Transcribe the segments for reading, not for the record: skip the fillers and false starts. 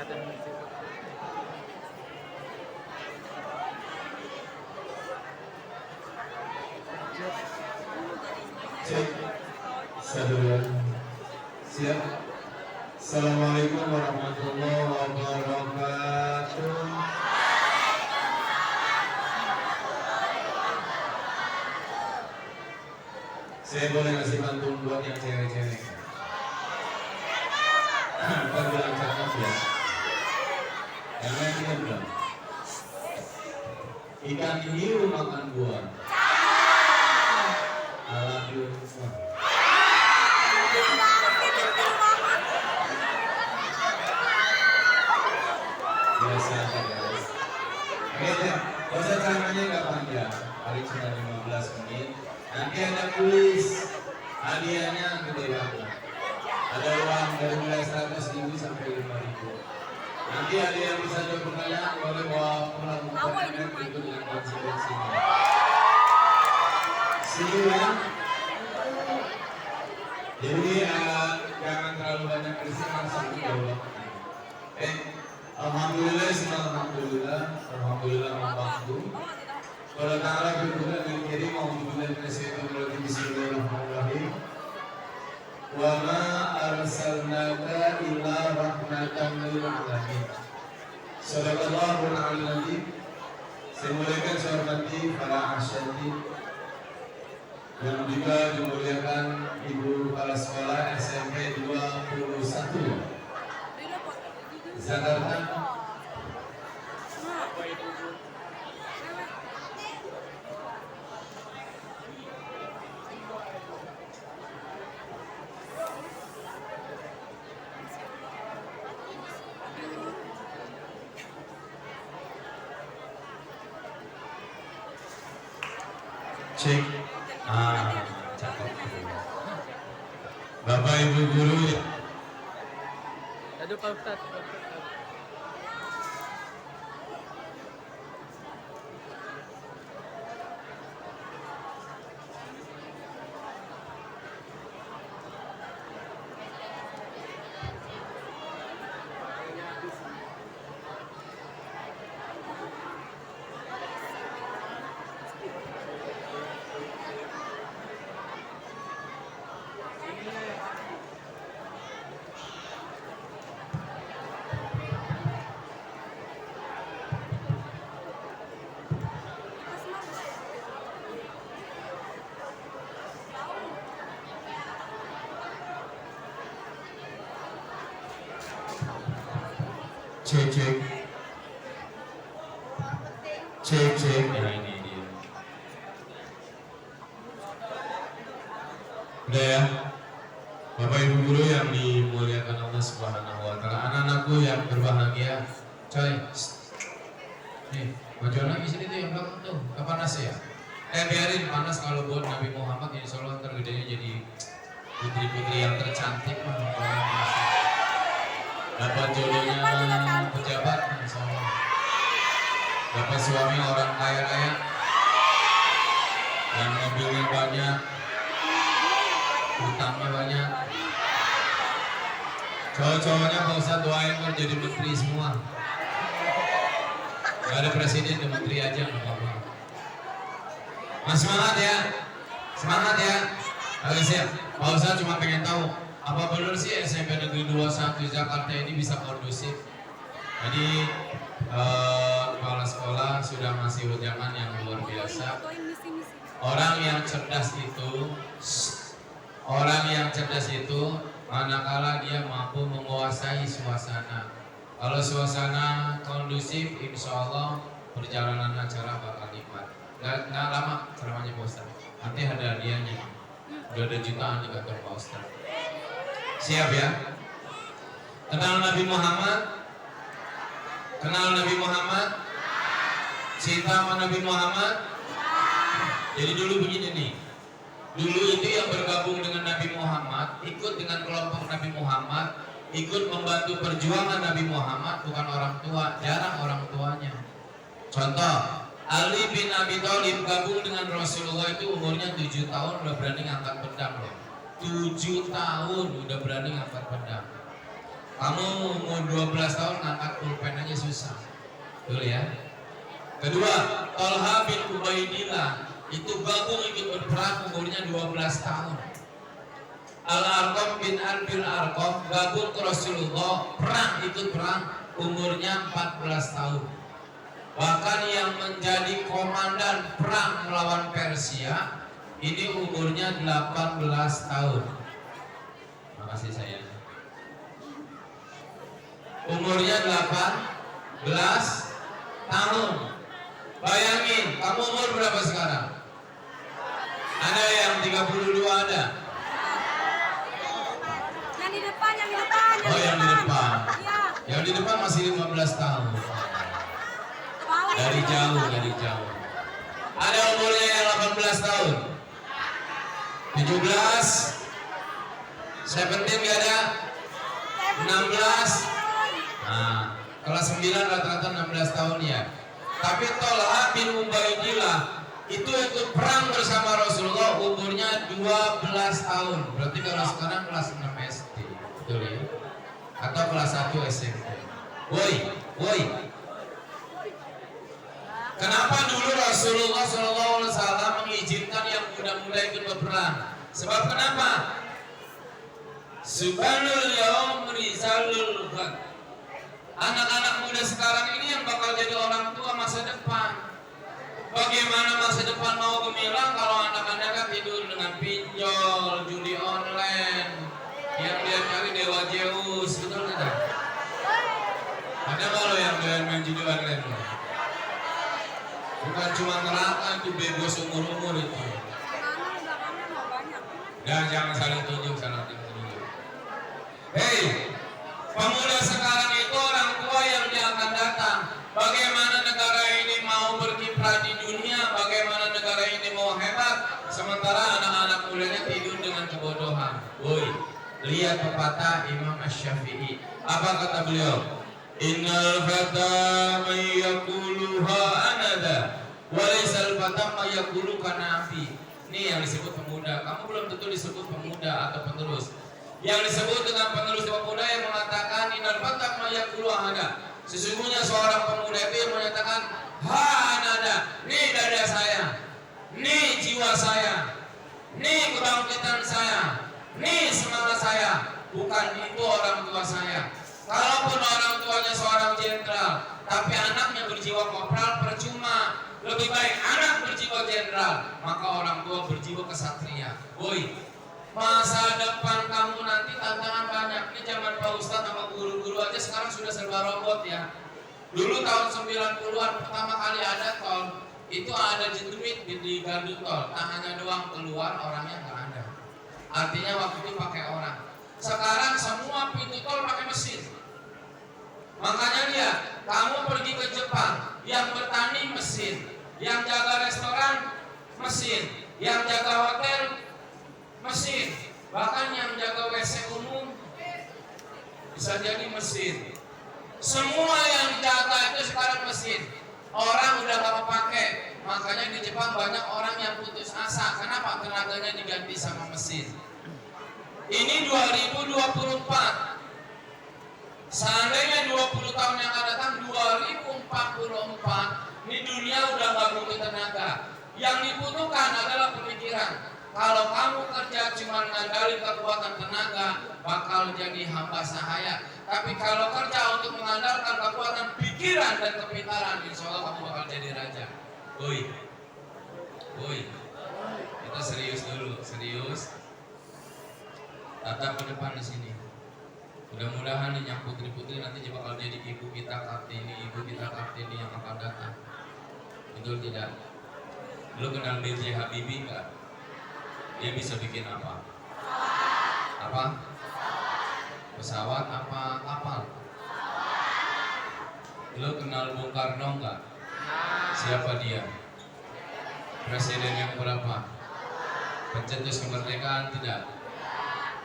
kelihatan di situ. Cek, saudara, siap. Assalamualaikum warahmatullahi wabarakatuh. Saya boleh ngasih pantun buat yang cewek-cewek. Bukan bilang cakep ya. Yang lain diam dong. Ikan hiu makan buah. Alhamdulillah. Biasa aja guys. Oke deh, proses ceramahnya nggak panjang, paling cuma 15 menit. Nanti ada kuis, hadiahnya gede banget. Ada uang dari mulai 100.000 sampai 5.000. Nanti ada yang bisa jawab pertanyaan boleh bawa pulang pertanyaan itu dengan konsekuensinya. See you ya. Jadi jangan terlalu banyak berisik langsung jawab. Alhamdulillah, alhamdulillah membantu. Kalau ta'ala berguna dengan kiri mau berguna dengan syaitan bismillahirrahmanirrahim. Wa ma arsalnaka illa rahmatan lil alamin. Shadaqallahul azim. Saya muliakan sehormati para asyati dan juga dimuliakan ibu kepala sekolah SMP 21 Jakarta. Cek, cakep. Bapak Ibu guru. Aduh Pak Ustadz. Cek. Nah ini dia. Udah ya, Bapak Ibu guru yang dimuliakan Allah Subhanahu Wa Taala, anak-anakku yang berbahagia, coy. Nih, majuan lagi sini tuh yang belakang tuh, panas ya? Biarin panas kalau buat Nabi Muhammad, insya Allah ntar gedenya jadi putri-putri yang tercantik mah. Dapat jodohnya pejabat, insya Allah. Dapat suami orang kaya-kaya, yang mobilnya banyak, utangnya banyak. Cowok-cowoknya Pak Ustadz doain kan jadi menteri semua. Gak ada presiden, ada menteri aja nggak apa-apa. Mas semangat ya, semangat ya. Oke siap. Pak Ustadz cuma pengen tahu, apa benar sih SMP Negeri 21 Jakarta ini bisa kondusif? Jadi kepala sekolah sudah ngasih wejangan yang luar biasa. Orang yang cerdas itu manakala dia mampu menguasai suasana. Kalau suasana kondusif, insya Allah perjalanan acara bakal nikmat. Nggak lama ceramahnya Pak Ustadz. Nanti ada hadiahnya. Udah ada jutaan di kantor Pak Ustadz. Siap ya? Kenal Nabi Muhammad? Kenal Nabi Muhammad? Cinta sama Nabi Muhammad? Jadi dulu begini nih. Dulu itu yang bergabung dengan Nabi Muhammad, ikut dengan kelompok Nabi Muhammad, ikut membantu perjuangan Nabi Muhammad, bukan orang tua, jarang orang tuanya. Contoh, Ali bin Abi Thalib gabung dengan Rasulullah itu umurnya 7 tahun udah berani ngangkat pedang loh. 7 tahun udah berani ngangkat pedang. Kamu umur 12 tahun ngangkat pulpen aja susah. Betul ya. Kedua, Tolha bin Ubaidillah itu gabung ikut berperang umurnya 12 tahun. Al-Arqam bin Arbil Arqam gabung ke Rasulullah, ikut perang umurnya 14 tahun. Bahkan yang menjadi komandan perang melawan Persia ini umurnya 18 tahun. Makasih sayang. Umurnya 18 tahun. Bayangin, kamu umur berapa sekarang? Ada yang 32 ada? Yang di depan, yang di depan. Oh, yang di depan. Iya. Yang di depan masih 15 tahun. Dari jauh. Ada umurnya yang 18 tahun? 17? 17 gak ada? 16? Nah, kelas 9 rata-rata 16 tahun ya. Tapi Tolha bin Ubaidillah itu ikut perang bersama Rasulullah umurnya 12 tahun. Berarti kalau sekarang kelas 6 SD, betul ya? Atau kelas 1 SMP. Woi. Kenapa dulu Rasulullah SAW mengizinkan yang muda-muda ikut berperang? Sebab kenapa? Subhanul yaum rizalul ghad. Anak-anak muda sekarang ini yang bakal jadi orang tua masa depan. Bagaimana masa depan mau gemilang kalau anak-anaknya tidur dengan pinjol, judi online, yang dia cari dewa Zeus, betul tidak? Ada kalau yang main judi online? Bukan cuma neraka, itu bebas umur itu. Dan jangan saling tunjuk. Hei, pemuda sekarang itu orang tua yang dia akan datang. Bagaimana negara ini mau berkiprah di dunia? Bagaimana negara ini mau hebat? Sementara anak-anak mudanya tidur dengan kebodohan. Woi, lihat pepatah Imam Asy-Syafi'i. Apa kata beliau? Innal fata may yaquluha anada wa laysal fata may yaqulu kana abi. Ini yang disebut pemuda. Kamu belum tentu disebut pemuda atau penerus. Yang disebut dengan penerus pemuda yang mengatakan innal fata may yaqulu anada. Sesungguhnya seorang pemuda itu yang menyatakan ha anada, ini dada saya, ini jiwa saya, ini kebangkitan saya, ini semangat saya. Bukan itu orang tua saya. Kalaupun orang tuanya seorang jenderal, tapi anaknya berjiwa kopral, percuma. Lebih baik anak berjiwa jenderal, maka orang tua berjiwa kesatria. Woi, masa depan kamu nanti tantangan banyak. Ini zaman Pak Ustadz sama guru-guru aja sekarang sudah serba robot ya. Dulu tahun 90-an pertama kali ada tol, itu ada jetuit di gardu tol, tangannya doang keluar, orangnya nggak ada. Artinya waktu itu pakai orang. Sekarang semua pintu tol pakai mesin. Makanya lihat, kamu pergi ke Jepang, yang bertani mesin, yang jaga restoran mesin, yang jaga hotel mesin, bahkan yang jaga WC umum bisa jadi mesin. Semua yang jaga itu sekarang mesin. Orang udah gak mau pakai. Makanya di Jepang banyak orang yang putus asa. Kenapa? Tenaganya diganti sama mesin. Ini 2024. Seandainya 20 tahun yang akan datang 2044, ini dunia udah gak butuh tenaga. Yang dibutuhkan adalah pemikiran. Kalau kamu kerja cuma mengandalkan kekuatan tenaga, bakal jadi hamba sahaya. Tapi kalau kerja untuk mengandalkan kekuatan pikiran dan kepintaran, insya Allah kamu bakal jadi raja. Woi, kita serius dulu, serius. Tatap ke depan di sini. Mudah-mudahan nih yang putri-putri nanti bakal jadi ibu kita Kartini yang akan datang. Betul tidak? Lu kenal B.J. Habibie nggak? Dia bisa bikin apa? Apa? Pesawat apa kapal? Lu kenal Bung Karno nggak? Siapa dia? Presiden yang berapa? Pencetus kemerdekaan tidak?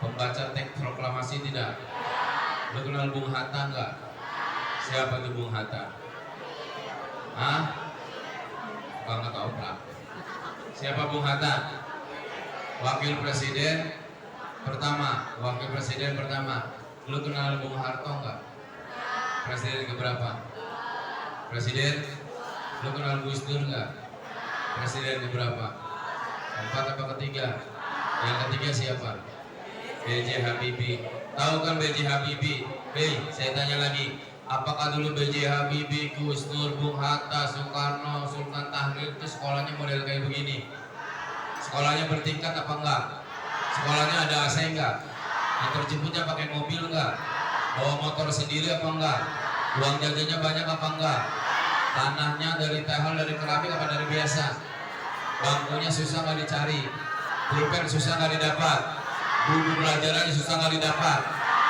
Pembaca teks proklamasi tidak? Lu kenal Bung Hatta nggak? Siapa tuh Bung Hatta? Hah? Nggak tahu Pak. Siapa Bung Hatta? Wakil presiden pertama. Lu kenal Bung Harto nggak? Presiden keberapa? Presiden? Lu kenal Gus Dur nggak? Presiden keberapa? Keempat apa ketiga? Yang ketiga siapa? B.J. Habibie. Tahu kan B.J. Habibie? Saya tanya lagi, apakah dulu B.J. Habibie, Gus Dur, Bung Hatta, Soekarno, Sultan Tahrir itu sekolahnya model kayak begini? Sekolahnya bertingkat apa enggak? Sekolahnya ada AC enggak? Antar jemputnya pakai mobil enggak? Bawa motor sendiri apa enggak? Uang jajannya banyak apa enggak? Tanahnya dari tehol, dari keramik apa dari biasa? Bangkunya susah nggak dicari, pulpen susah nggak didapat, buku pelajarannya susah nggak didapat.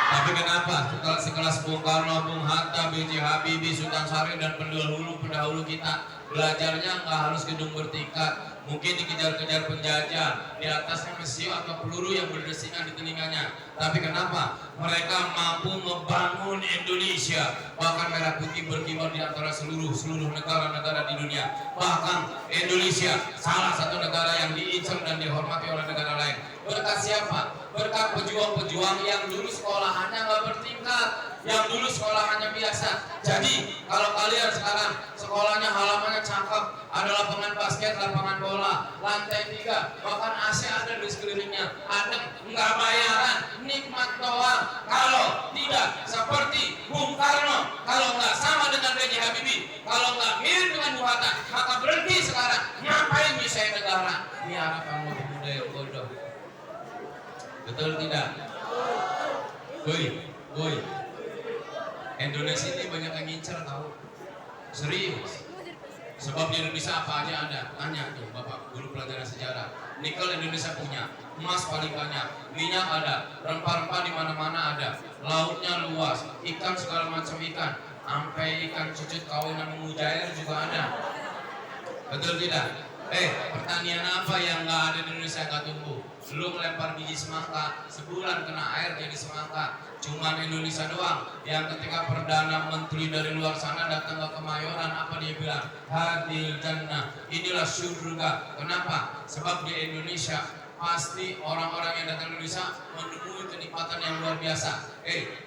Tapi kenapa sekelas Bung Karno, Bung Hatta, B.J. Habibie, Sultan Syarif dan pendahulu kita belajarnya nggak harus gedung bertingkat, mungkin dikejar-kejar penjajah, di atasnya mesiu atau peluru yang berdesingan di telinganya. Tapi kenapa mereka mampu membangun Indonesia, bahkan merah putih berkibar di antara seluruh negara-negara di dunia. Bahkan Indonesia salah satu negara yang diincar dan dihormati oleh negara lain. Berkat siapa? Berkat pejuang-pejuang yang dulu sekolahannya nggak bertingkat, yang dulu sekolahannya biasa. Jadi kalau kalian sekarang sekolahnya halamannya cakep, ada lapangan basket, lapangan bola, lantai 3, bahkan AC ada di sekelilingnya, adem, nggak bayaran, nikmat doang. Kalau tidak seperti Bung Karno, kalau nggak sama dengan B.J. Habibie, kalau nggak mirip dengan Bung Hatta, maka berhenti sekarang. Ngapain nyusahin negara? Ini harapan lebih muda yang bodoh. Betul tidak? Woi. Indonesia ini banyak yang ngincer tahu. Serius. Sebab di Indonesia apa aja ada. Tanya tuh Bapak guru pelajaran sejarah. Nikel Indonesia punya, emas paling banyak, minyak ada, rempah-rempah di mana-mana ada, lautnya luas, ikan segala macam ikan, sampai ikan cucut kawinan mujair juga ada. Betul tidak? Pertanian apa yang nggak ada di Indonesia nggak tumbuh? Lu melempar biji semangka, sebulan kena air jadi semangka. Cuman Indonesia doang yang ketika Perdana Menteri dari luar sana datang ke Kemayoran, apa dia bilang? Hadil jannah, inilah surga. Kenapa? Sebab di Indonesia pasti orang-orang yang datang ke Indonesia menemui kenikmatan yang luar biasa.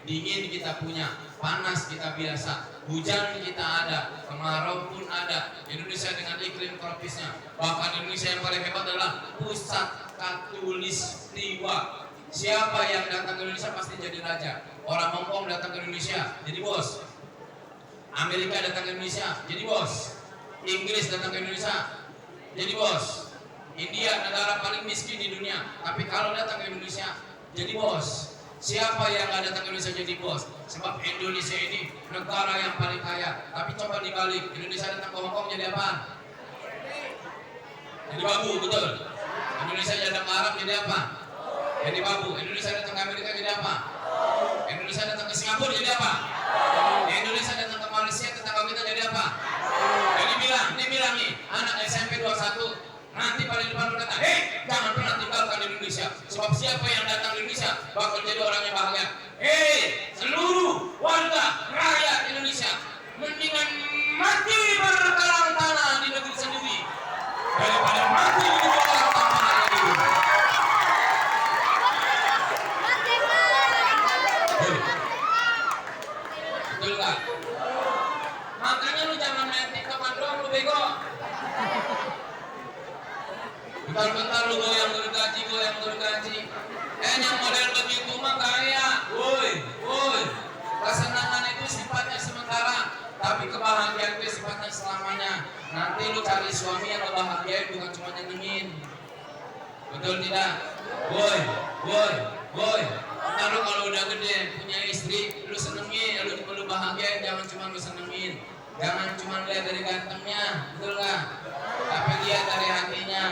Dingin kita punya, panas kita biasa, hujan kita ada, kemarau pun ada. Indonesia dengan iklim tropisnya, bahkan Indonesia yang paling hebat adalah pusat katulistiwa. Siapa yang datang ke Indonesia pasti jadi raja. Orang Hong Kong datang ke Indonesia jadi bos, Amerika datang ke Indonesia jadi bos, Inggris datang ke Indonesia jadi bos, India negara paling miskin di dunia, tapi kalau datang ke Indonesia jadi bos. Siapa yang nggak datang ke Indonesia jadi bos? Sebab Indonesia ini negara yang paling kaya. Tapi coba dibalik, Indonesia datang ke Hong Kong jadi apa? Jadi babu, betul. Indonesia datang ke Arab jadi apa? Jadi babu. Indonesia datang ke Amerika jadi apa? Indonesia datang ke Singapura jadi apa? Indonesia datang ke Malaysia, tetangga kita jadi apa? Jadi bilang nih, anak SMP 21 nanti pada depan berkata, jangan pernah tinggalkan Indonesia. Sebab siapa yang datang ke Indonesia bakal jadi orang yang bahagia. Seluruh warga rakyat Indonesia mendingan mati berkelang tanah di negeri sendiri daripada mati di negeri orang tanah itu. Betul gak? Makanya lu jangan main tiktokan doang lu bego. Bentar-bentar lu goyang gergaji. Yang model begitu mah kaya. Woi. Kesenangan itu sifatnya sementara, tapi kebahagiaan itu sifatnya selamanya. Nanti lu cari suami yang ngebahagiain, bukan cuma nyenengin. Betul tidak? Woi. Ntar lu kalau udah gede punya istri, lu senengin, lu bahagiain, jangan cuma lu senengin. Jangan cuma lihat dari gantengnya, betul gak? Tapi lihat dari hatinya.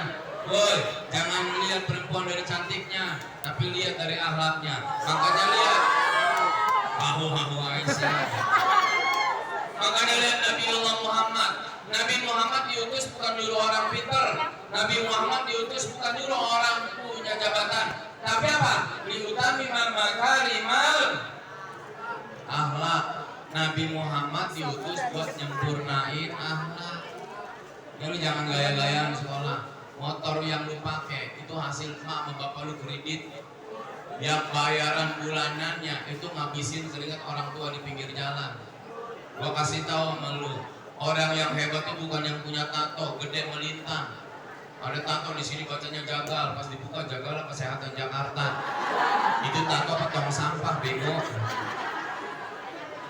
Woi, jangan lihat perempuan dari cantiknya, tapi lihat dari akhlaknya. Makanya lihat hahu Aisyah. Makanya lihat Nabi Muhammad. Nabi Muhammad diutus bukan nyuruh orang pintar. Nabi Muhammad diutus bukan nyuruh orang punya jabatan. Tapi apa? Liutami makarimal akhlak. Nabi Muhammad diutus buat nyempurnain akhlak. Ya lu jangan gaya-gayaan sekolah. Motor yang lu pakai itu hasil emak sama bapak lu kredit. Yang bayaran bulanannya itu ngabisin keringat orang tua di pinggir jalan. Gua kasih tahu sama lu, orang yang hebat itu bukan yang punya tato gede melintang. Ada tato di sini bacanya jagal, pas dibuka Jagalah Kesehatan Jakarta. Itu tato apa tong sampah bego.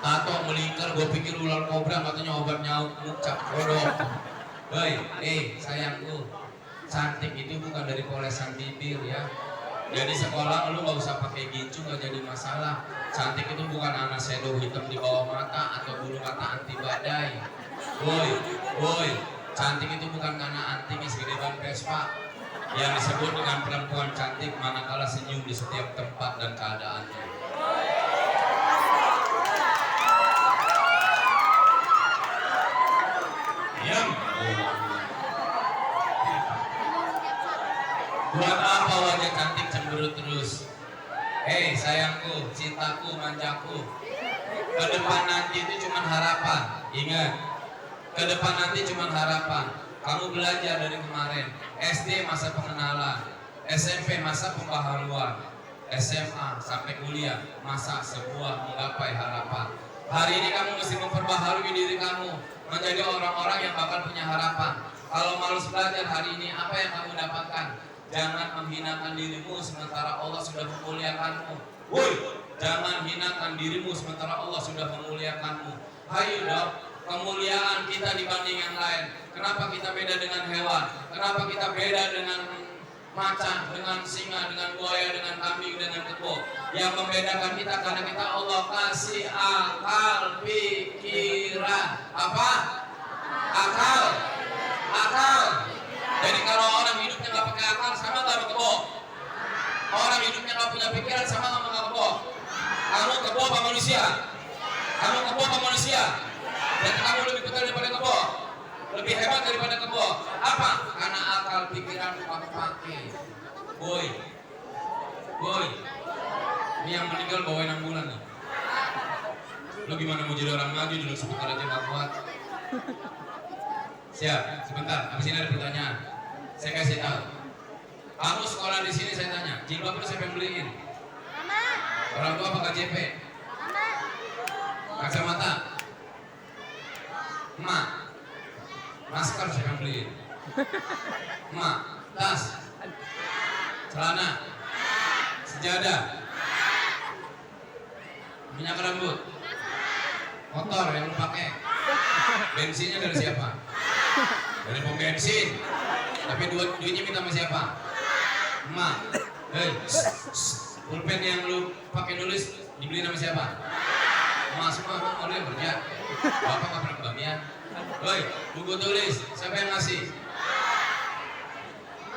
Tato melingkar, gue pikir ular kobra, katanya obat nyamuk cap kodok. Hei, sayangku, cantik itu bukan dari polesan bibir ya. Jadi sekolah lu gak usah pakai gincu, gak jadi masalah. Cantik itu bukan anak shadow hitam di bawah mata atau bulu mata anti badai. Woi, cantik itu bukan karena antingnya segede ban Vespa. Yang disebut dengan perempuan cantik manakala senyum di setiap tempat dan keadaannya. Diam. Buat apa wajah cantik cemberut terus? Hei sayangku, cintaku, manjaku. Ke depan nanti itu cuma harapan. Ingat, ke depan nanti cuma harapan. Kamu belajar dari kemarin. SD masa pengenalan, SMP masa pembaharuan, SMA sampai kuliah masa sebuah menggapai harapan. Hari ini kamu mesti memperbaharui diri kamu menjadi orang-orang yang bakal punya harapan. Kalau malas belajar hari ini, apa yang kamu dapatkan? Jangan menghinakan dirimu sementara Allah sudah memuliakanmu. Woi, jangan hinakan dirimu sementara Allah sudah memuliakanmu. Hayo dong, kemuliaan kita dibanding yang lain. Kenapa kita beda dengan hewan? Kenapa kita beda dengan macan, dengan singa, dengan buaya, dengan kambing, dengan kebo? Yang membedakan kita karena kita Allah kasih akal pikiran. Apa? Akal. Jadi kalau orang hidupnya nggak pakai akal, sama nggak sama kebo? Orang hidupnya nggak punya pikiran, sama nggak sama kebo? Kamu kebo apa manusia? Berarti kamu lebih pintar daripada kebo, lebih hebat daripada kebo. Apa? Karena akal pikiran kamu pakai. Boy, ini yang meninggal bawain ambulan nih. Lo gimana mau jadi orang maju dulu sebentar aja nggak kuat? Siap, sebentar. Abis ini ada pertanyaan. Saya kasih tahu. Kamu sekolah di sini saya tanya, jilbab itu siapa yang beliin? Mama. Orang tua apa KJP? Mama. Kacamata? Emak. Masker siapa yang beliin? Emak. Tas? Celana? Sejadah? Minyak rambut? Motor yang lu pakai? Bensinnya dari siapa? Dari pom bensin. Tapi duitnya minta sama siapa? Emak. Hei, pulpen yang lu pakai nulis dibeli sama siapa? Emak semua, emang lu yang kerja. Bapak nggak pernah kebamian. Woi, buku tulis, siapa yang ngasih?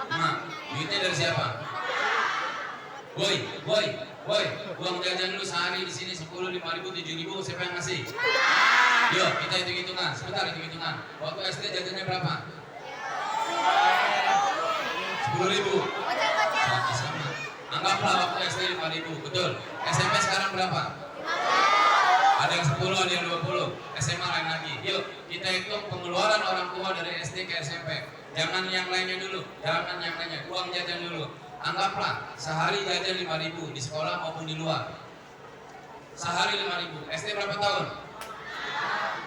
Emak. Duitnya dari siapa? Woi, uang jajan lu sehari di sini 10, 5.000, 7.000, siapa yang ngasih? Yo, kita hitung-hitungan, sebentar hitung-hitungan. Waktu SD jajannya berapa? 10.000. Sama. Anggaplah waktu SD 5.000, betul. SMP sekarang berapa? Ada yang 10, ada yang 20. SMA lain lagi. Yuk, kita hitung pengeluaran orang tua dari SD ke SMP. Jangan yang lainnya dulu, uang jajan dulu. Anggaplah sehari jajan 5.000 di sekolah maupun di luar. Sehari 5.000. SD berapa tahun?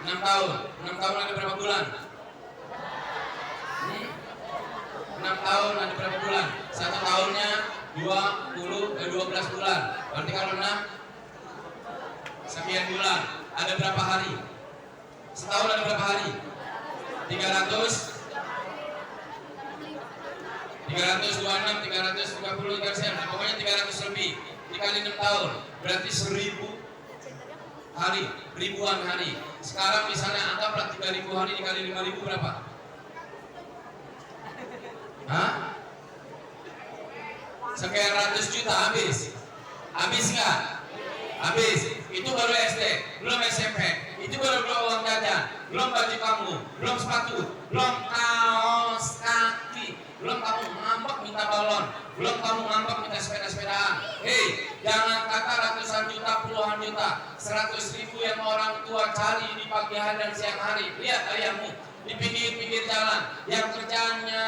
6 tahun. 6 tahun ada berapa bulan? 6 tahun ada berapa bulan? 1 tahunnya 12 bulan. Berarti kalau 6 9 bulan. Ada berapa hari? Setahun ada berapa hari? 326, 330, 300, pokoknya 300 lebih. Dikali 6 tahun berarti 1.000 hari, ribuan hari. Sekarang misalnya anggaplah 3.000 hari dikali 5.000 berapa? Hah? Sekian ratus juta habis. Habis nggak? Habis. Itu baru SD, belum SMP. Itu baru uang jajan, belum baju kamu, belum sepatu, belum kaos kaki, belum kamu ngambek minta balon, belum kamu ngambek minta sepeda-sepedaan. Hei, jangan kata ratusan juta, puluhan juta, 100.000 yang orang tua cari di pagi hari dan siang hari. Lihat ayahmu di pinggir-pinggir jalan yang kerjaannya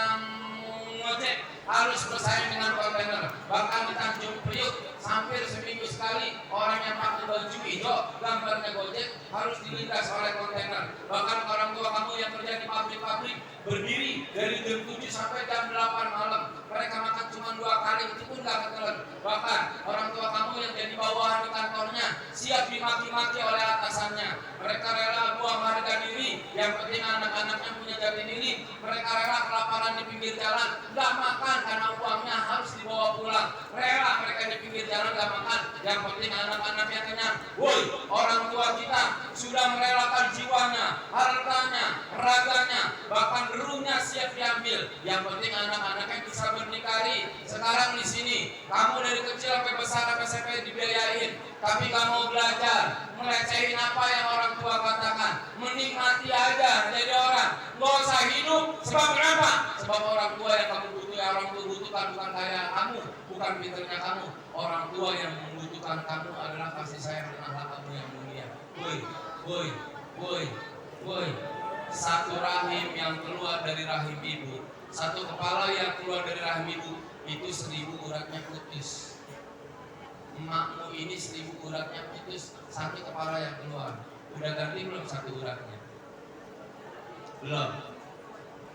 ngojek, harus bersaing dengan kontainer. Bahkan di Tanjung Priuk hampir seminggu sekali orang yang pakai baju hijau gambarnya Gojek harus dilindas oleh kontainer. Bahkan orang tua kamu yang kerja di pabrik-pabrik berdiri dari jam 7 sampai jam 8 malam, mereka makan cuma 2 kali, itu pun gak ketelan. Bahkan orang tua kamu yang jadi bawahan di kantornya siap dimaki-maki oleh atasannya. Mereka rela buang harga diri, yang penting anak-anaknya punya jati diri. Mereka rela kelaparan di pinggir jalan, gak makan karena uangnya harus dibawa pulang. Rela mereka di pinggir jalan gak makan, yang penting anak-anaknya kenyang. Woi, orang tua kita sudah merelakan jiwanya, hartanya, raganya, bahkan gerunya siap diambil. Yang penting anak-anaknya bisa berdikari. Sekarang di sini, kamu dari kecil sampai besar sampai SMP dibiayain, tapi kamu belajar melecehin apa yang orang tua katakan, menikmati aja jadi orang, nggak usah hidup. Sebab kenapa? Sebab orang tua yang kamu butuh, yang orang tua butuhkan bukan kaya kamu, bukan pinternya kamu. Orang tua yang membutuhkan kamu adalah kasih sayang dan akhlak kamu yang mulia. Woi, satu rahim yang keluar dari rahim ibu, satu kepala yang keluar dari rahim ibu, itu 1000 uratnya putus. Emakmu ini 1000 uratnya putus, satu kepala yang keluar. Udah ganti belum satu uratnya? Belum.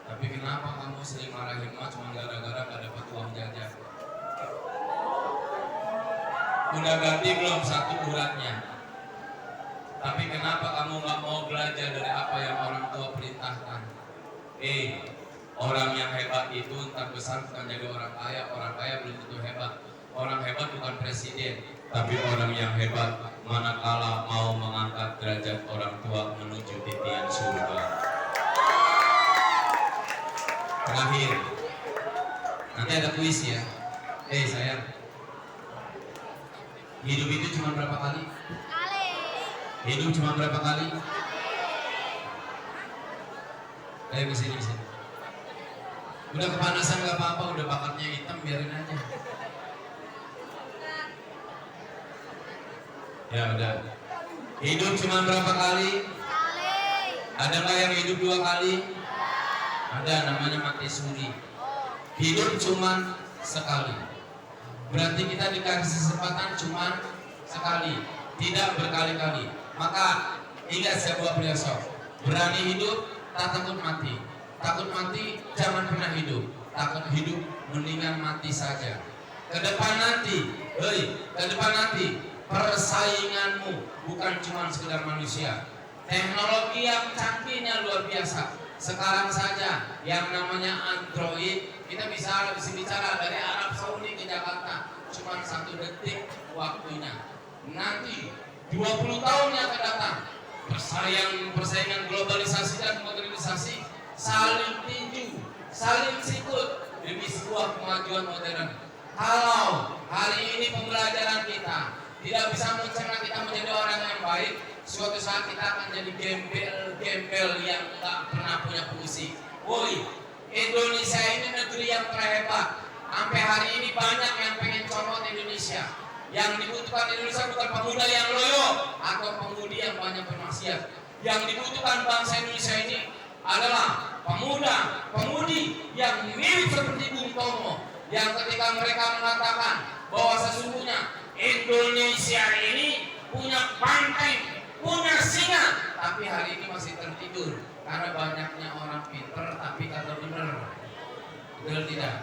Tapi kenapa kamu sering marahin emak cuma gara-gara gak dapat uang jajan? Udah ganti belum satu uratnya? Tapi kenapa kamu gak mau belajar dari apa yang orang tua perintahkan? Orang yang hebat itu entar besar bukan jadi orang kaya belum tentu hebat. Orang hebat bukan presiden, tapi orang yang hebat manakala mau mengangkat derajat orang tua menuju titian surga. Terakhir, nanti ada kuis ya. Sayang, hidup itu cuma berapa kali? Hidup cuma berapa kali? Ayo kesini. Udah kepanasan gak apa-apa, udah bakatnya hitam biarin aja. Ya udah. Hidup cuma berapa kali? Ada nggak yang hidup 2 kali? Ada, namanya mati suri. Hidup cuma sekali. Berarti kita dikasih kesempatan cuma sekali, tidak berkali-kali. Maka ingat sebuah filosof, berani hidup, tak takut mati. Takut mati, jangan pernah hidup. Takut hidup, mendingan mati saja. Ke depan nanti, persainganmu bukan cuma sekedar manusia. Teknologi yang canggihnya luar biasa. Sekarang saja yang namanya Android, kita bisa bicara dari Arab Saudi ke Jakarta, cuma 1 detik waktunya. Nanti 20 tahun yang akan datang, persaingan globalisasi dan modernisasi saling tinju, saling sikut demi sebuah kemajuan modern. Kalau hari ini pembelajaran kita tidak bisa mencegah kita menjadi orang yang baik, suatu saat kita akan jadi gembel yang tak pernah punya fungsi. Woi, Indonesia ini negeri yang terhebat. Sampai hari ini banyak yang pengen comot Indonesia. Yang dibutuhkan Indonesia bukan pemuda yang loyo atau pemudi yang banyak bermaksiat. Yang dibutuhkan bangsa Indonesia ini adalah pemuda-pemudi yang mirip seperti Bung Tomo, yang ketika mereka mengatakan bahwa sesungguhnya Indonesia ini punya banteng, punya singa, tapi hari ini masih tertidur karena banyaknya orang pinter tapi kagak bener. Betul tidak?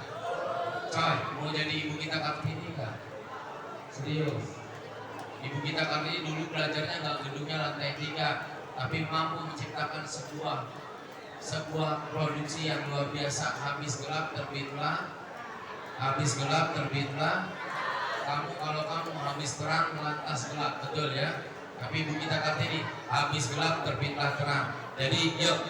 Coy, mau jadi ibu kita Kartini enggak? Serius. Ibu kita Kartini dulu belajarnya enggak gedungnya lantai 3, tapi mampu menciptakan sebuah produksi yang luar biasa. Habis gelap terbitlah. Kalau kamu habis terang lantas gelap, betul ya. Tapi ibu kita Kartini, habis gelap terbitlah terang. Jadi yuk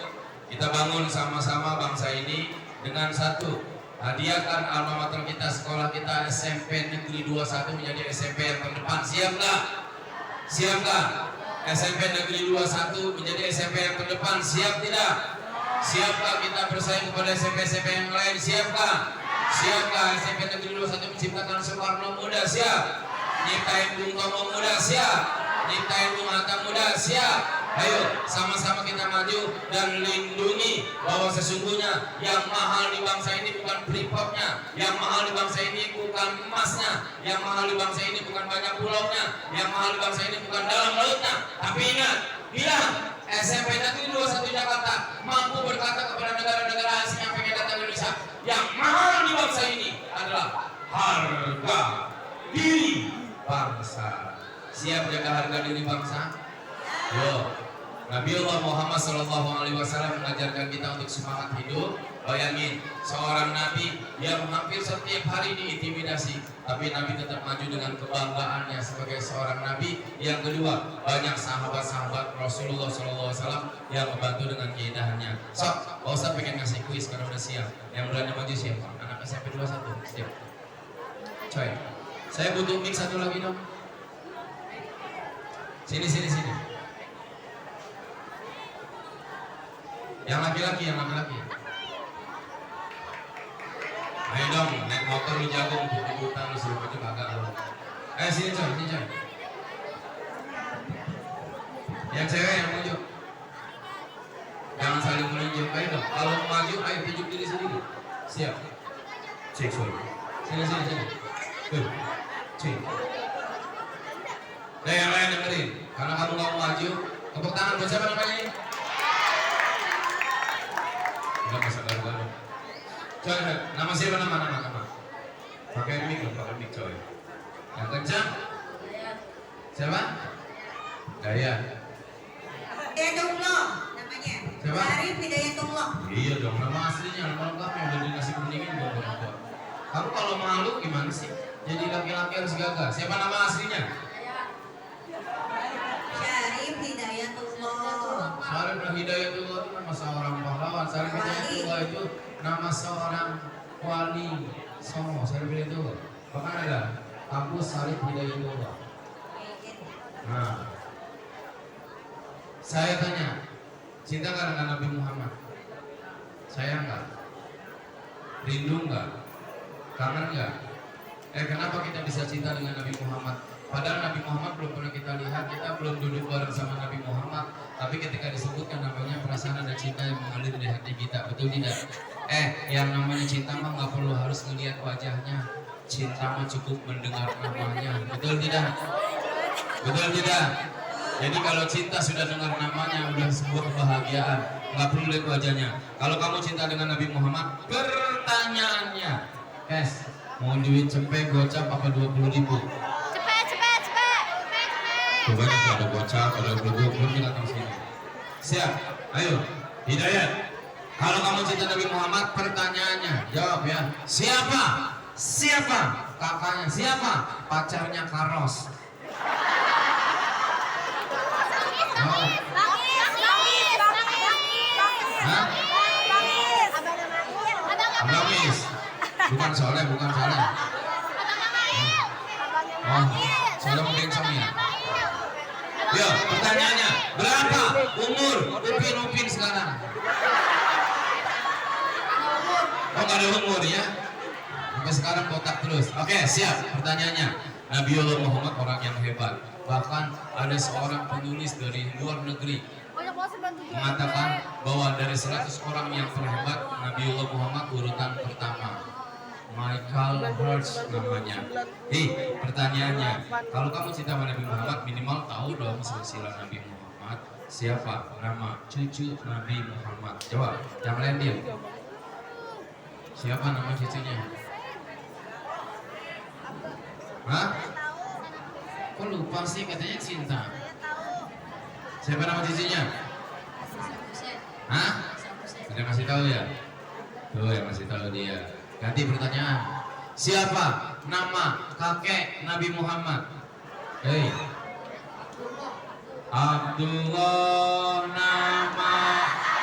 kita bangun sama-sama bangsa ini dengan satu, hadiahkan alma mater kita, sekolah kita SMP Negeri 21 menjadi SMP yang terdepan. Siap nggak? SMP Negeri 21 menjadi SMP yang terdepan. Siap tidak? Siapkah kita bersaing kepada SMP-SMP yang lain? Siapkah SMP Negeri 21 menciptakan Soekarno muda? Siap. Nyiptain Bung Tomo muda? Siap. Nyiptain Bung Hatta muda? Siap. Ayo sama-sama kita maju dan lindungi bahwa sesungguhnya yang mahal di bangsa ini bukan freeport-nya, yang mahal di bangsa ini bukan emasnya, yang mahal di bangsa ini bukan banyak pulaunya, yang mahal di bangsa ini bukan dalam lautnya. Tapi ingat, bilang SMP Negeri 21 Jakarta mampu berkata kepada negara-negara asing yang pengen datang ke Indonesia, yang mahal di bangsa ini adalah harga diri bangsa. Siap jaga harga diri bangsa? Yo, Nabi Allah Muhammad SAW mengajarkan kita untuk semangat hidup. Bayangin, seorang Nabi yang hampir setiap hari diintimidasi, tapi Nabi tetap maju dengan kebanggaannya sebagai seorang Nabi. Yang kedua, banyak sahabat-sahabat Rasulullah SAW yang membantu dengan keindahannya. So, Pak Ustadz pengen ngasih kuis karena udah siap. Yang berani maju siapa? Anak SMP 21, siap. Coy, saya butuh mic satu lagi dong. Sini. Yang laki-laki. Ayo dong, naik motor lu jago, bukti-bukti lu suruh maju kagak lu. Sini coy. Yang cewek yang maju. Jangan saling menunjuk, ayo dong. Kalau maju, ayo tunjuk diri sendiri. Siap. Cek sorry. Sini. Tuh, cek. Yang lain dengerin. Karena kamu nggak mau maju, tepuk tangan buat siapa namanya ini? Udah masa garu-garu. Coy, nama siapa nama? Pakai mic coy. Yang kencang? Siapa? Dayat. Hidayatullah namanya. Siapa? Arif Hidayatullah. Iya dong, nama aslinya, nama lengkapnya udah dinasih kuningin bawa. Kamu kalau malu gimana sih? Jadi laki-laki harus gagah. Siapa nama aslinya? Syarif Hidayatullah. Syarif Hidayatullah itu nama seorang pahlawan. Syarif Hidayatullah itu nama seorang wali songo. Syarif Hidayatullah. Bahkan ada kampus Syarif Hidayatullah. Nah, saya tanya, cinta nggak dengan Nabi Muhammad? Sayang nggak? Rindu nggak? Kangen nggak? Kenapa kita bisa cinta dengan Nabi Muhammad? Padahal Nabi Muhammad belum pernah kita lihat, kita belum duduk bareng sama Nabi Muhammad. Tapi ketika disebutkan namanya, perasaan dan cinta yang mengalir di hati kita, betul tidak? Yang namanya cinta mah nggak perlu harus ngelihat wajahnya. Cinta mah cukup mendengar namanya, betul tidak? Betul tidak? Jadi kalau cinta sudah dengar namanya, udah sebuah kebahagiaan. Nggak perlu lihat wajahnya. Kalau kamu cinta dengan Nabi Muhammad, pertanyaannya, mau duit cepet gocap apa 20.000? Coba kalau ada gocap, ada 20.000 kita tahu sini. Siap, ayo, Hidayat. Kalau kamu cinta Nabi Muhammad, pertanyaannya, jawab ya. Siapa? Kakaknya siapa? Pacarnya Karos. Oh. Bangis. Bukan soleh. Oh, soleh mungkin ya. Ya, pertanyaannya, berapa umur Upin sekarang? Oh, nggak ada umur ya? Sampai sekarang botak terus. Oke, siap. Pertanyaannya, Nabiullah Muhammad orang yang hebat. Bahkan ada seorang penulis dari luar negeri mengatakan bahwa dari 100 orang yang terhebat, Nabiullah Muhammad urutan pertama. Michael Hirsch namanya. Pertanyaannya, kalau kamu cinta sama Nabi Muhammad, minimal tahu dong silsilah Nabi Muhammad. Siapa nama cucu Nabi Muhammad? Coba, yang lain diam. Siapa nama cucunya? Hah? Kok lupa sih, katanya cinta. Siapa nama cucunya? Hah? Udah ngasih tahu ya? Tuh yang ngasih tahu dia. Ganti pertanyaan. Siapa nama kakek Nabi Muhammad? Abdullah nama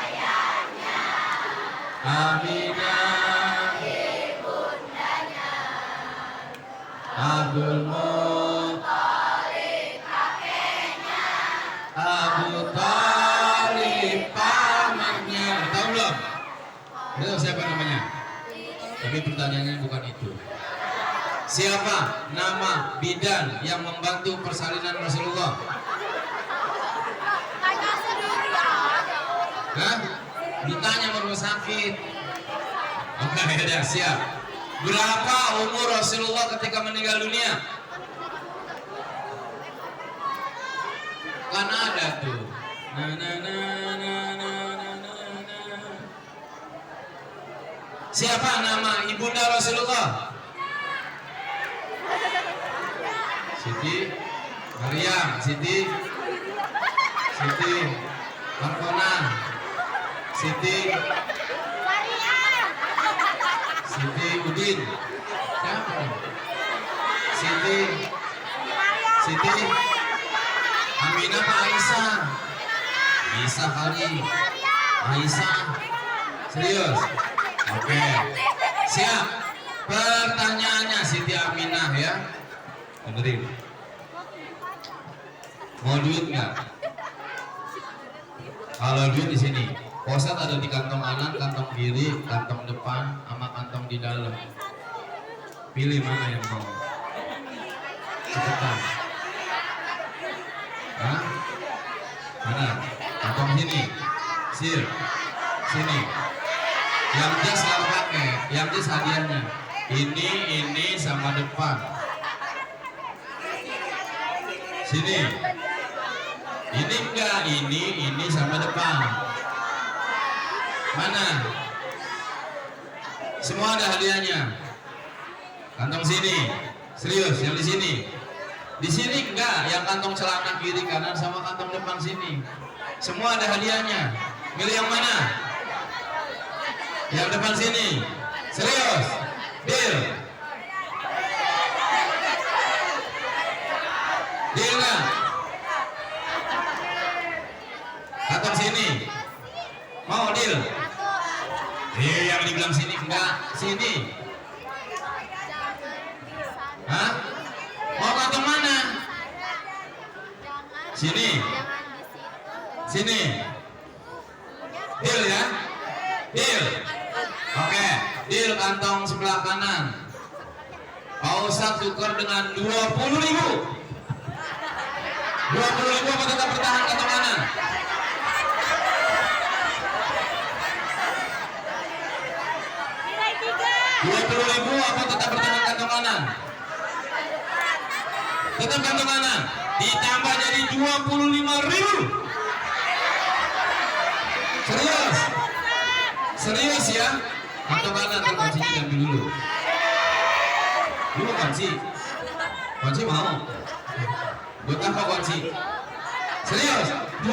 ayahnya. Aminah ibundanya. Abdul Muthalib kakeknya. Abu Thalib pamannya. Tahu belum? Tahu siapa namanya? Tapi pertanyaannya bukan itu. Siapa nama bidan yang membantu persalinan Rasulullah? Hah? Ditanya mau rumah sakit. Oke, ya siap. Berapa umur Rasulullah ketika meninggal dunia? Kan ada tuh. Na na na na na na na na. Siapa nama ibunda Rasulullah? Siti Maryam, Siti Markona, Siti Udin, siapa? Siti Aminah apa Aisyah? Aisyah kali. Aisyah. Serius? Oke. Siap. Pertanyaannya Siti Aminah ya. Dengerin. Mau duit nggak? Kalau duit di sini. Posat ada di kantong kanan, kantong kiri, kantong depan, sama kantong di dalam. Pilih mana yang mau. Cepetan. Hah? Mana? Kantong sini. Sini. Yang jas nggak pakai, yang jas hadiahnya. Ini sama depan. Sini. Ini enggak, ini sama depan. Mana? Semua ada hadiahnya. Kantong sini. Serius, yang di sini. Di sini enggak, yang kantong celana kiri kanan sama kantong depan sini. Semua ada hadiahnya. Milih yang mana? Yang depan sini. Serius. Deal. Deal nggak? Kantong sini. Mau deal? Yang dibilang sini enggak, sini. Hah? Mau kantong mana? Sini. Deal ya? Deal. Oke, deal kantong sebelah kanan. Pak Ustadz tukar dengan 20.000. 20.000 apa tetap bertahan kantong kanan? 20.000 apa tetap bertahan kantong kanan? Tetap kantong kanan. Ditambah jadi 25.000. Serius ya? Kantong kanan, kuncinya diambil dulu. Dulu kunci mau? Buat apa kunci? Serius? 25.000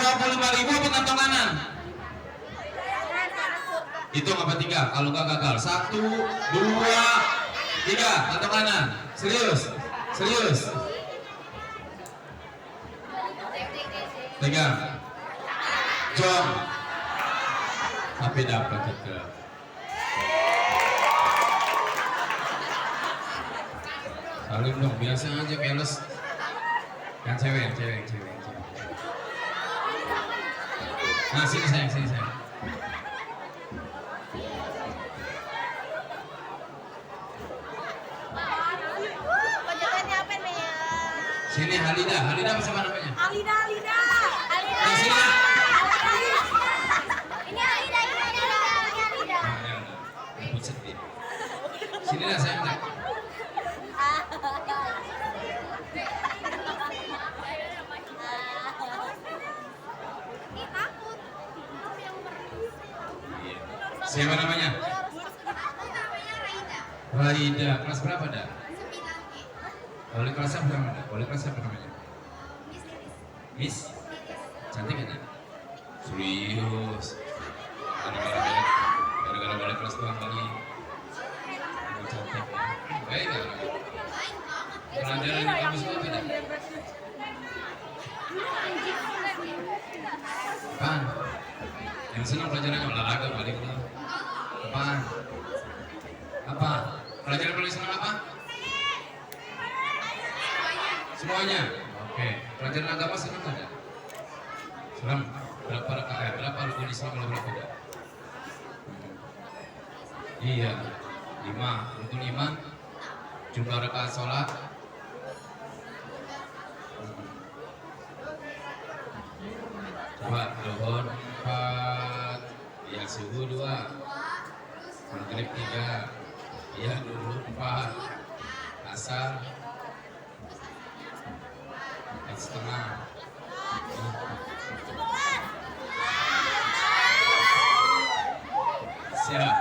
apa kantong kanan? Hitung apa 3? Kalau gak gagal 1, 2, 3 kantong kanan. Serius? Pegang. Jom. Tapi dapat tetap. Salim dong, biasa aja keles. Yang cewek. Nah, sini sayang. Sini Halida apa sama namanya? Alida. Nah, sini. Ini Alida. Buset dia. Sini lah sayang. Siapa namanya? Raida. Kelas berapa dah? Wali kelas apa namanya? Miss? Cantik kan? Serius. Gara-gara balik kelas doang kali. Ibu cantik. Baik gak? Pelajaran yang kamu suka apa? Apaan? Yang senang pelajarannya olahraga balik lah. Apaan? Apa? Pelajaran paling senang apa? Semuanya? Oke. Pelajaran agama senang ada? Senang? Berapa rakaat? Berapa rukun Islam kalau berapa ada? Iya. 5. Rukun iman. Jumlah rakaat sholat. Coba. Dohon 4. subuh 2, maghrib 3, ya dulu 4, asar 4,5. Siap.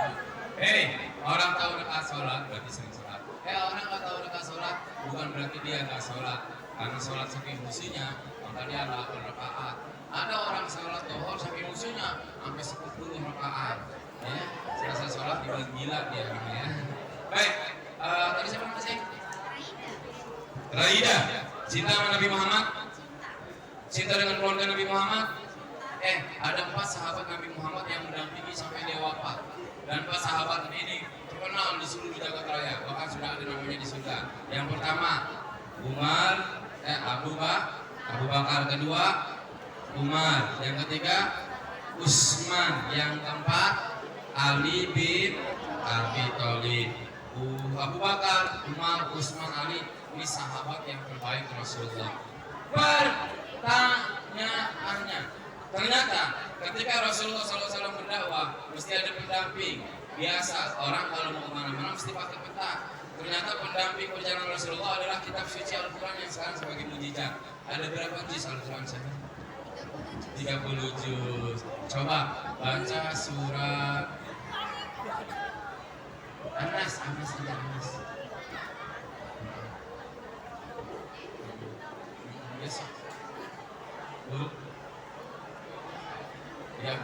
Orang tahu rakaat sholat berarti sering sholat. Orang nggak tahu rakaat sholat bukan berarti dia nggak sholat. Karena sholat saking musuhnya, maka dia 8 rakaat. Ada orang sholat dohor saking musuhnya sampai 10 rakaat. Ya, selesai sholat dibilang gila dia namanya. Baik, tadi siapa nama sih? Raida. Cinta sama Nabi Muhammad? Cinta dengan keluarga Nabi Muhammad? Ada 4 sahabat Nabi Muhammad yang mendampingi sampai dia wafat. Dan 4 sahabat ini terkenal di seluruh jagat raya, bahkan sudah ada namanya di surga. Yang pertama, Abu Bakar. Kedua, Umar. Yang ketiga, Utsman. Yang keempat, Ali bin Abi Thalib. Abu Bakar, Umar, Utsman, Ali ini sahabat yang terbaik Rasulullah. Pertanyaannya, ternyata ketika Rasulullah SAW berdakwah mesti ada pendamping. Biasa orang kalau mau kemana-mana mesti pakai peta. Ternyata pendamping perjalanan Rasulullah adalah kitab suci Al-Quran yang sekarang sebagai mujizat. Ada berapa juz Al-Quran saya? 30 juz. Coba baca surat Anas. Besok. Ya,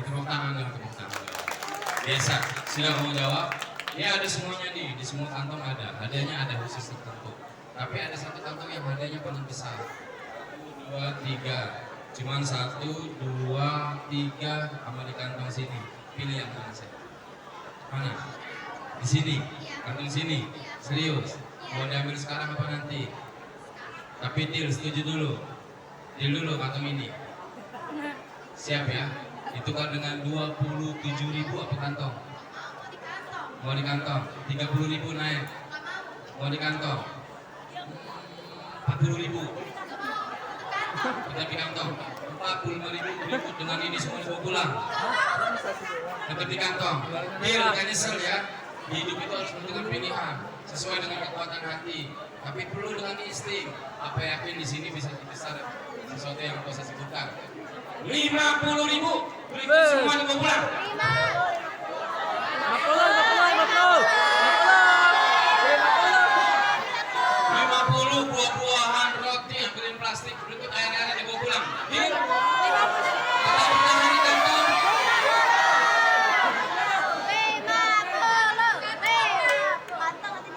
tepuk tangan. Biasa, sudah mau jawab? Ya ada semuanya nih, di semua kantong ada. Hadanya ada khusus tertentu. Tapi ada satu kantong yang hadanya paling besar. 1, 2, 3. Cuman 1, 2, 3 sama di kantong sini. Pilih yang mana saya? Mana? Di sini. Kantong sini. Serius. Mau diambil sekarang apa nanti? Tapi deal, setuju dulu. Deal dulu kantong ini. Siap ya? Itu kan dengan 27.000 apa kantong? Mau di kantong. 30.000 naik. Mau di kantong. 40.000. Kita di kantong. 45.000 berikut dengan ini semua dibawa pulang. Tetap di kantong. Deal, gak nyesel ya. Hidup itu harus menentukan pilihan sesuai dengan kekuatan hati. Tapi perlu dengan insting. Apa yakin di sini bisa dibesar sesuatu yang kau sebutkan? 50.000 berikut semua dibawa pulang. 50 buah-buahan roti yang kirim plastik berikut air-airnya dibawa pulang. Deal? Kalau bertahan di kantong.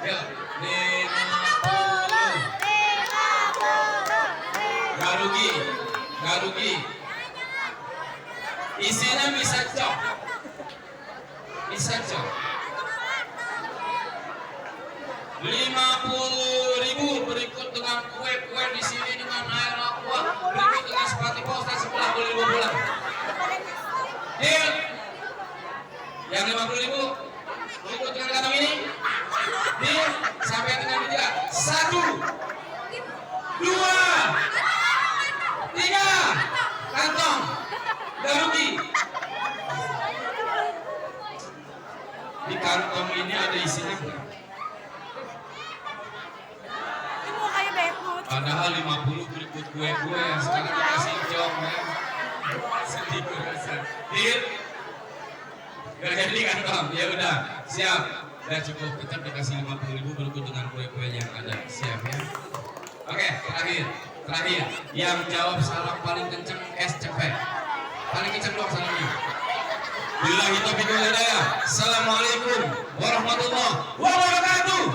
Yuk, 50. Gak rugi. Isinya bisa cok. 50.000 berikut dengan kue di sini dengan air aqua, berikut dengan sepatu poster sebelah boleh dibawa pulang. Deal? Yang 50.000 berikut dengan kantong ini. Deal? Sampai dengan 3. 1, 2, 3 kantong. Gak rugi. Di kantong ini ada isinya enggak? Padahal 50 berikut kue-kue yang sekarang dikasih jom ya. Sedih kurasa. Deal? Gak jadi kantong. Ya udah, siap. Udah cukup, tetap dikasih 50.000 berikut dengan kue-kue yang ada. Siap ya. Oke, terakhir. Yang jawab salam paling kenceng es cepet. Paling kenceng dong salamnya. Billahi taufiq wal hidayah. Assalamualaikum warahmatullahi wabarakatuh.